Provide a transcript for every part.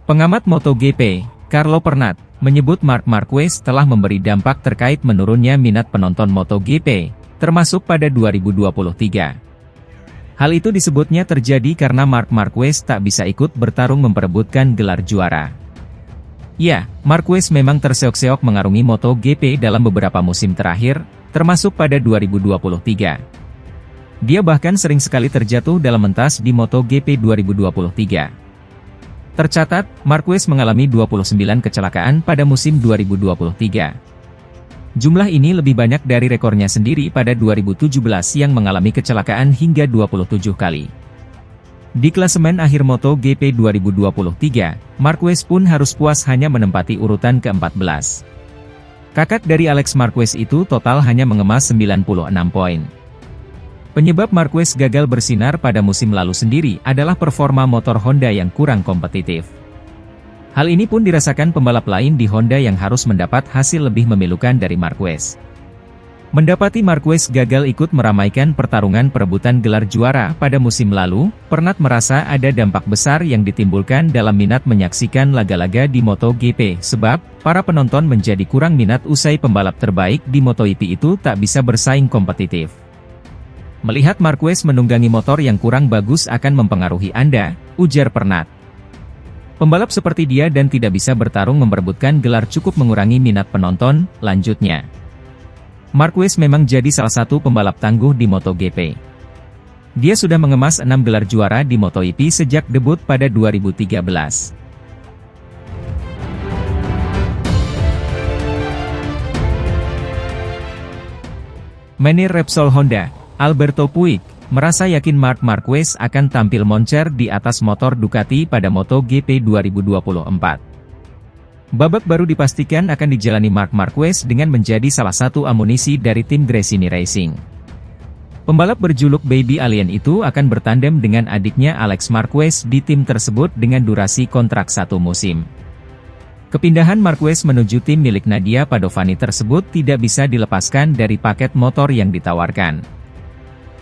Pengamat MotoGP, Carlo Pernat, menyebut Marc Marquez telah memberi dampak terkait menurunnya minat penonton MotoGP, termasuk pada 2023. Hal itu disebutnya terjadi karena Marc Marquez tak bisa ikut bertarung memperebutkan gelar juara. Ya, Marquez memang terseok-seok mengarungi MotoGP dalam beberapa musim terakhir, termasuk pada 2023. Dia bahkan sering sekali terjatuh dalam mentas di MotoGP 2023. Tercatat, Marquez mengalami 29 kecelakaan pada musim 2023. Jumlah ini lebih banyak dari rekornya sendiri pada 2017 yang mengalami kecelakaan hingga 27 kali. Di klasemen akhir MotoGP 2023, Marquez pun harus puas hanya menempati urutan ke-14. Kakak dari Alex Marquez itu total hanya mengemas 96 poin. Penyebab Marquez gagal bersinar pada musim lalu sendiri adalah performa motor Honda yang kurang kompetitif. Hal ini pun dirasakan pembalap lain di Honda yang harus mendapat hasil lebih memilukan dari Marquez. Mendapati Marquez gagal ikut meramaikan pertarungan perebutan gelar juara pada musim lalu, Pernat merasa ada dampak besar yang ditimbulkan dalam minat menyaksikan laga-laga di MotoGP, sebab para penonton menjadi kurang minat usai pembalap terbaik di MotoGP itu tak bisa bersaing kompetitif. Melihat Marquez menunggangi motor yang kurang bagus akan mempengaruhi Anda, ujar Pernat. Pembalap seperti dia dan tidak bisa bertarung memperebutkan gelar cukup mengurangi minat penonton, lanjutnya. Marquez memang jadi salah satu pembalap tangguh di MotoGP. Dia sudah mengemas 6 gelar juara di MotoGP sejak debut pada 2013. Manajer Repsol Honda, Alberto Puig, merasa yakin Marc Marquez akan tampil moncer di atas motor Ducati pada MotoGP 2024. Babak baru dipastikan akan dijalani Marc Marquez dengan menjadi salah satu amunisi dari tim Gresini Racing. Pembalap berjuluk Baby Alien itu akan bertandem dengan adiknya Alex Marquez di tim tersebut dengan durasi kontrak 1 musim. Kepindahan Marquez menuju tim milik Nadia Padovani tersebut tidak bisa dilepaskan dari paket motor yang ditawarkan.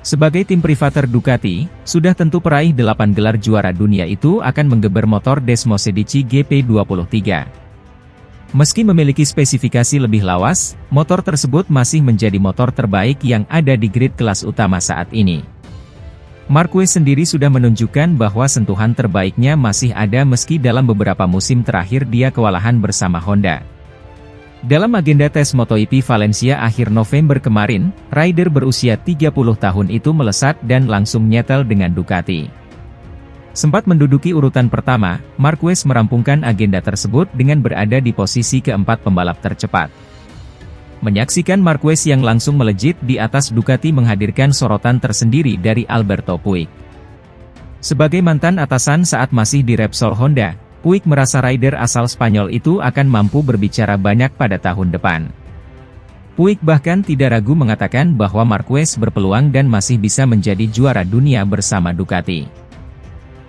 Sebagai tim privater Ducati, sudah tentu peraih 8 gelar juara dunia itu akan menggeber motor Desmosedici GP23. Meski memiliki spesifikasi lebih lawas, motor tersebut masih menjadi motor terbaik yang ada di grid kelas utama saat ini. Marquez sendiri sudah menunjukkan bahwa sentuhan terbaiknya masih ada meski dalam beberapa musim terakhir dia kewalahan bersama Honda. Dalam agenda tes MotoGP Valencia akhir November kemarin, rider berusia 30 tahun itu melesat dan langsung nyetel dengan Ducati. Sempat menduduki urutan pertama, Marquez merampungkan agenda tersebut dengan berada di posisi keempat pembalap tercepat. Menyaksikan Marquez yang langsung melejit di atas Ducati menghadirkan sorotan tersendiri dari Alberto Puig. Sebagai mantan atasan saat masih di Repsol Honda, Puig merasa rider asal Spanyol itu akan mampu berbicara banyak pada tahun depan. Puig bahkan tidak ragu mengatakan bahwa Marquez berpeluang dan masih bisa menjadi juara dunia bersama Ducati.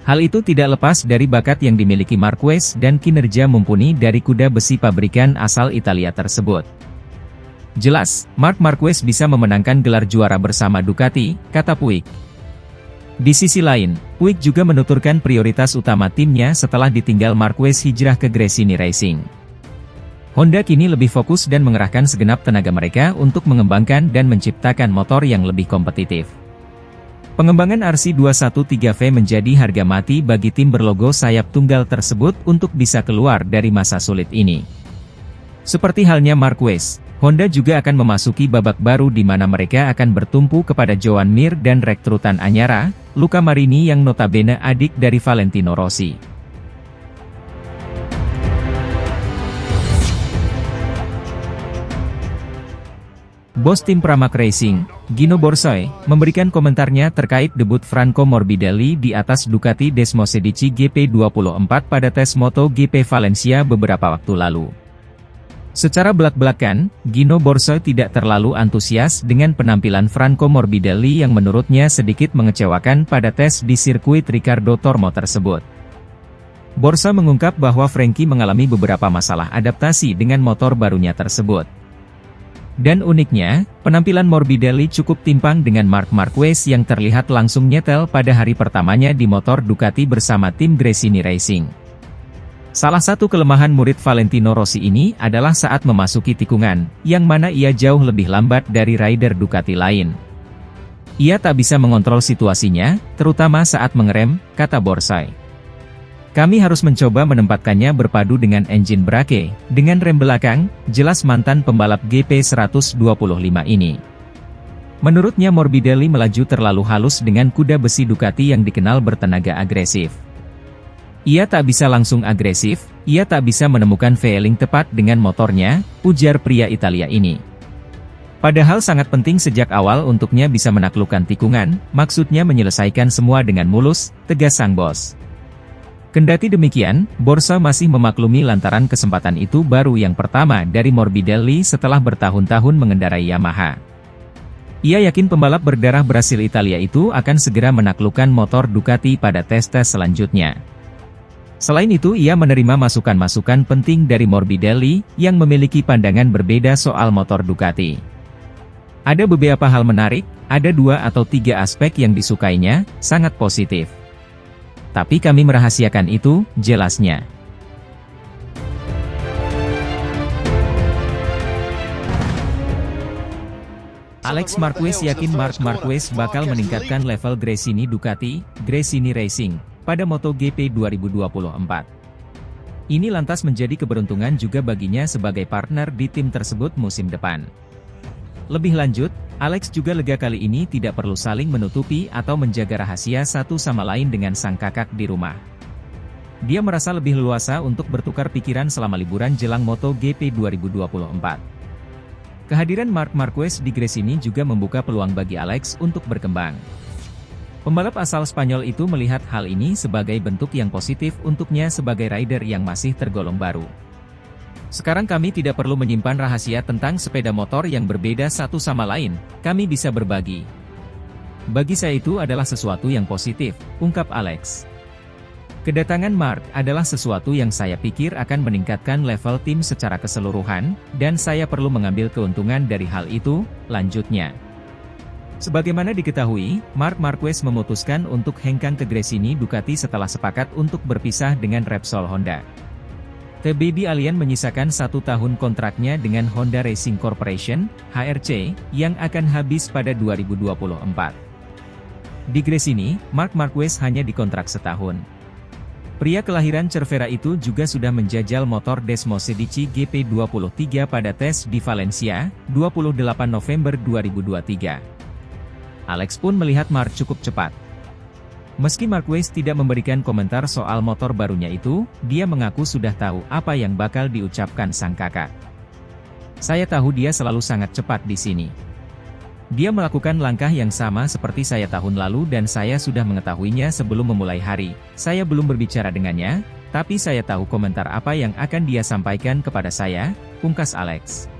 Hal itu tidak lepas dari bakat yang dimiliki Marquez dan kinerja mumpuni dari kuda besi pabrikan asal Italia tersebut. Jelas, Marc Marquez bisa memenangkan gelar juara bersama Ducati, kata Puig. Di sisi lain, Puig juga menuturkan prioritas utama timnya setelah ditinggal Marquez hijrah ke Gresini Racing. Honda kini lebih fokus dan mengerahkan segenap tenaga mereka untuk mengembangkan dan menciptakan motor yang lebih kompetitif. Pengembangan RC213V menjadi harga mati bagi tim berlogo sayap tunggal tersebut untuk bisa keluar dari masa sulit ini. Seperti halnya Marquez, Honda juga akan memasuki babak baru di mana mereka akan bertumpu kepada Joan Mir dan rekrutan anyara, Luca Marini yang notabene adik dari Valentino Rossi. Bos tim Pramac Racing, Gino Borsoy, memberikan komentarnya terkait debut Franco Morbidelli di atas Ducati Desmosedici GP24 pada tes MotoGP Valencia beberapa waktu lalu. Secara belak-belakan, Gino Borsoy tidak terlalu antusias dengan penampilan Franco Morbidelli yang menurutnya sedikit mengecewakan pada tes di sirkuit Ricardo Tormo tersebut. Borsoy mengungkap bahwa Frankie mengalami beberapa masalah adaptasi dengan motor barunya tersebut. Dan uniknya, penampilan Morbidelli cukup timpang dengan Marc Marquez yang terlihat langsung nyetel pada hari pertamanya di motor Ducati bersama tim Gresini Racing. Salah satu kelemahan murid Valentino Rossi ini adalah saat memasuki tikungan, yang mana ia jauh lebih lambat dari rider Ducati lain. Ia tak bisa mengontrol situasinya, terutama saat mengerem, kata Borsai. Kami harus mencoba menempatkannya berpadu dengan engine brake, dengan rem belakang, jelas mantan pembalap GP 125 ini. Menurutnya Morbidelli melaju terlalu halus dengan kuda besi Ducati yang dikenal bertenaga agresif. Ia tak bisa langsung agresif, ia tak bisa menemukan feeling tepat dengan motornya, ujar pria Italia ini. Padahal sangat penting sejak awal untuknya bisa menaklukkan tikungan, maksudnya menyelesaikan semua dengan mulus, tegas sang bos. Kendati demikian, Borsa masih memaklumi lantaran kesempatan itu baru yang pertama dari Morbidelli setelah bertahun-tahun mengendarai Yamaha. Ia yakin pembalap berdarah Brasil Italia itu akan segera menaklukkan motor Ducati pada tes-tes selanjutnya. Selain itu ia menerima masukan-masukan penting dari Morbidelli, yang memiliki pandangan berbeda soal motor Ducati. Ada beberapa hal menarik, ada 2 atau 3 aspek yang disukainya, sangat positif. Tapi kami merahasiakan itu, jelasnya. Alex Marquez yakin Marc Marquez bakal meningkatkan level Gresini Ducati, Gresini Racing, pada MotoGP 2024. Ini lantas menjadi keberuntungan juga baginya sebagai partner di tim tersebut musim depan. Lebih lanjut, Alex juga lega kali ini tidak perlu saling menutupi atau menjaga rahasia satu sama lain dengan sang kakak di rumah. Dia merasa lebih leluasa untuk bertukar pikiran selama liburan jelang MotoGP 2024. Kehadiran Marc Marquez di Gresini juga membuka peluang bagi Alex untuk berkembang. Pembalap asal Spanyol itu melihat hal ini sebagai bentuk yang positif untuknya sebagai rider yang masih tergolong baru. Sekarang kami tidak perlu menyimpan rahasia tentang sepeda motor yang berbeda satu sama lain, kami bisa berbagi. Bagi saya itu adalah sesuatu yang positif, ungkap Alex. Kedatangan Marc adalah sesuatu yang saya pikir akan meningkatkan level tim secara keseluruhan, dan saya perlu mengambil keuntungan dari hal itu, lanjutnya. Sebagaimana diketahui, Marc Marquez memutuskan untuk hengkang ke Gresini Ducati setelah sepakat untuk berpisah dengan Repsol Honda. The Baby Alien menyisakan 1 tahun kontraknya dengan Honda Racing Corporation, HRC, yang akan habis pada 2024. Di Gresini, Marc Marquez hanya dikontrak setahun. Pria kelahiran Cervera itu juga sudah menjajal motor Desmosedici GP23 pada tes di Valencia, 28 November 2023. Alex pun melihat Marc cukup cepat. Meski Marquez tidak memberikan komentar soal motor barunya itu, dia mengaku sudah tahu apa yang bakal diucapkan sang kakak. Saya tahu dia selalu sangat cepat di sini. Dia melakukan langkah yang sama seperti saya tahun lalu dan saya sudah mengetahuinya sebelum memulai hari. Saya belum berbicara dengannya, tapi saya tahu komentar apa yang akan dia sampaikan kepada saya, pungkas Alex.